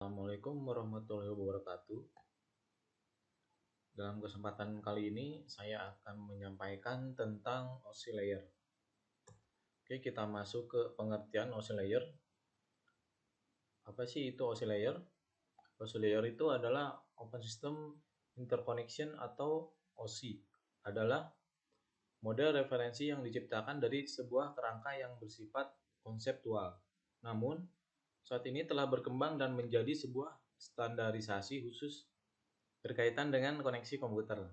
Assalamualaikum warahmatullahi wabarakatuh. Dalam kesempatan kali ini saya akan menyampaikan tentang OSI layer. Oke, kita masuk ke pengertian OSI layer. Apa sih itu OSI layer? OSI layer itu adalah Open System Interconnection atau OSI. Adalah model referensi yang diciptakan dari sebuah kerangka yang bersifat konseptual. Namun, saat ini telah berkembang dan menjadi sebuah standarisasi khusus berkaitan dengan koneksi komputer.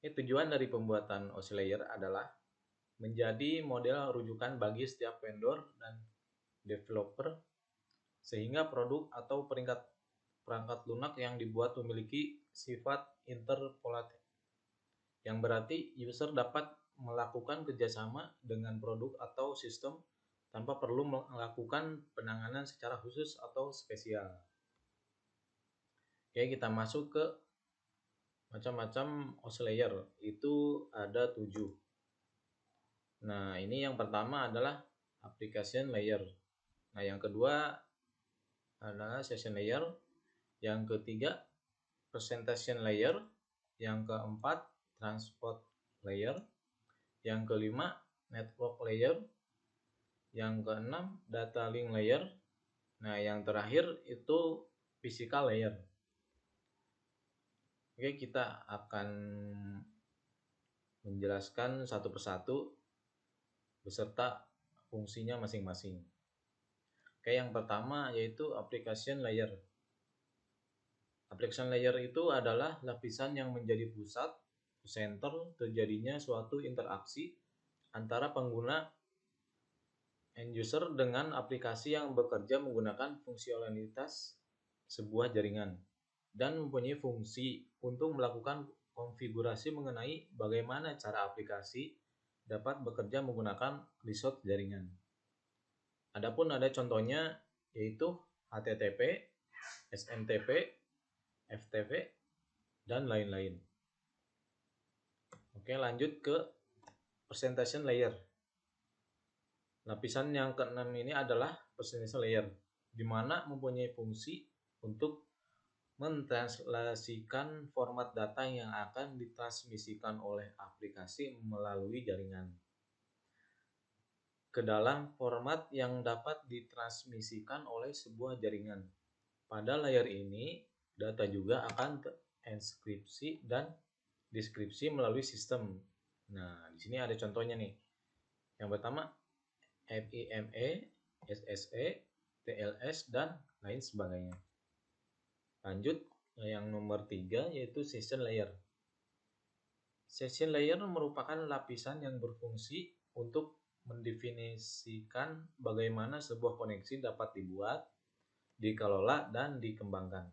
Tujuan dari pembuatan OSI layer adalah menjadi model rujukan bagi setiap vendor dan developer sehingga produk atau perangkat lunak yang dibuat memiliki sifat interpolatif, yang berarti user dapat melakukan kerjasama dengan produk atau sistem tanpa perlu melakukan penanganan secara khusus atau spesial. Oke, kita masuk ke macam-macam OSI layer. Itu ada 7. Nah, ini yang pertama adalah application layer. Nah, yang kedua adalah session layer. Yang ketiga presentation layer. Yang keempat transport layer. Yang kelima network layer. Yang keenam data link layer. Nah, yang terakhir itu physical layer. Oke, kita akan menjelaskan satu persatu beserta fungsinya masing-masing. Oke, yang pertama yaitu application layer. Application layer itu adalah lapisan yang menjadi pusat, center terjadinya suatu interaksi antara pengguna end user dengan aplikasi yang bekerja menggunakan fungsionalitas sebuah jaringan dan mempunyai fungsi untuk melakukan konfigurasi mengenai bagaimana cara aplikasi dapat bekerja menggunakan resource jaringan. Adapun ada contohnya yaitu HTTP, SMTP, FTP, dan lain-lain. Oke, lanjut ke presentation layer. Lapisan yang keenam ini adalah presentation layer, di mana mempunyai fungsi untuk mentranslasikan format data yang akan ditransmisikan oleh aplikasi melalui jaringan ke dalam format yang dapat ditransmisikan oleh sebuah jaringan. Pada layer ini, data juga akan enskripsi dan deskripsi melalui sistem. Nah, di sini ada contohnya nih. Yang pertama, FIME, SSE, TLS, dan lain sebagainya. Lanjut, yang nomor 3 yaitu session layer. Session layer merupakan lapisan yang berfungsi untuk mendefinisikan bagaimana sebuah koneksi dapat dibuat, dikelola, dan dikembangkan.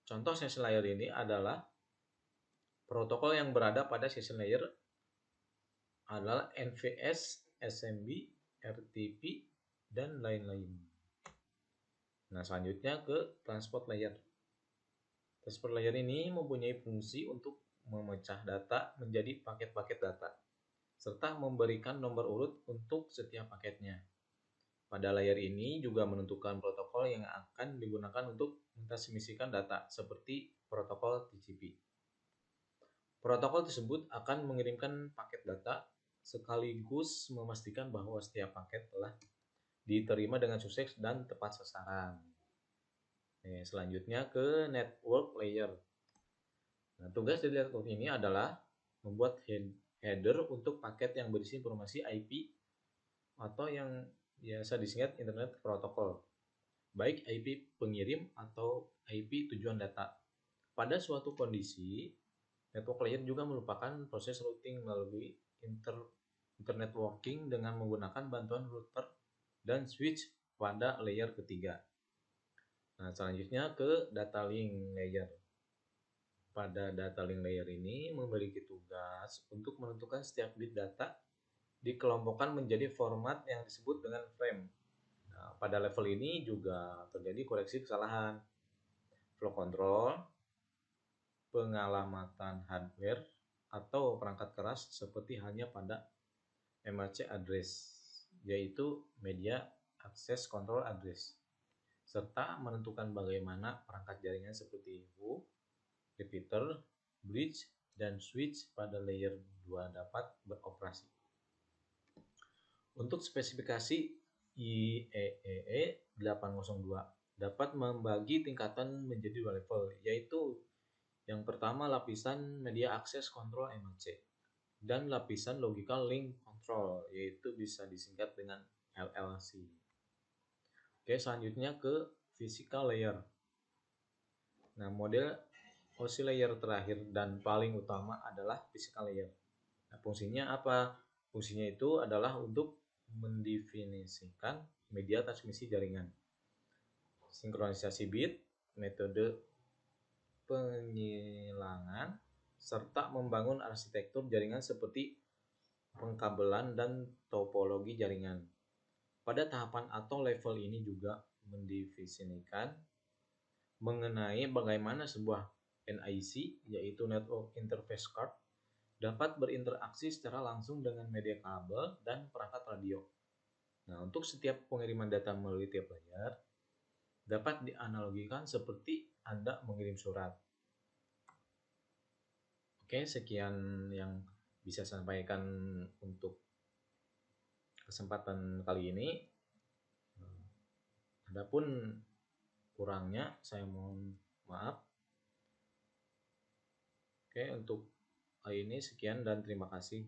Contoh session layer ini adalah protokol yang berada pada session layer adalah NVS, SMB, RTP, dan lain-lain. Nah, selanjutnya ke transport layer. Transport layer ini mempunyai fungsi untuk memecah data menjadi paket-paket data, serta memberikan nomor urut untuk setiap paketnya. Pada layer ini juga menentukan protokol yang akan digunakan untuk mentransmisikan data, seperti protokol TCP. Protokol tersebut akan mengirimkan paket data sekaligus memastikan bahwa setiap paket telah diterima dengan sukses dan tepat sasaran. Selanjutnya ke network layer. Nah, tugas dari network ini adalah membuat header untuk paket yang berisi informasi IP atau yang biasa disingkat Internet Protocol, baik IP pengirim atau IP tujuan data. Pada suatu kondisi, network layer juga merupakan proses routing melalui internetworking dengan menggunakan bantuan router dan switch pada layer ketiga. Nah, selanjutnya ke data link layer. Pada data link layer ini memiliki tugas untuk menentukan setiap bit data dikelompokkan menjadi format yang disebut dengan frame. Nah, pada level ini juga terjadi koreksi kesalahan, flow control, pengalamatan hardware atau perangkat keras seperti halnya pada MAC address, yaitu Media Access Control Address. serta menentukan bagaimana perangkat jaringan seperti hook, repeater, bridge, dan switch pada layer 2 dapat beroperasi. Untuk spesifikasi IEEE 802 dapat membagi tingkatan menjadi dua level, yaitu yang pertama lapisan media access control MAC dan lapisan logical link control, yaitu bisa disingkat dengan LLC. Oke, selanjutnya ke physical layer. Nah, model OSI layer terakhir dan paling utama adalah physical layer. Nah, fungsinya apa? Fungsinya itu adalah untuk mendefinisikan media transmisi jaringan, sinkronisasi bit, metode penyilangan, serta membangun arsitektur jaringan seperti pengkabelan dan topologi jaringan. Pada tahapan atau level ini juga mendefinisikan mengenai bagaimana sebuah NIC, yaitu Network Interface Card, dapat berinteraksi secara langsung dengan media kabel dan perangkat radio. Nah, untuk setiap pengiriman data melalui tiap layer dapat dianalogikan seperti Anda mengirim surat. Oke, sekian yang bisa saya sampaikan untuk kesempatan kali ini. Adapun kurangnya saya mohon maaf. Oke, untuk kali ini sekian dan terima kasih.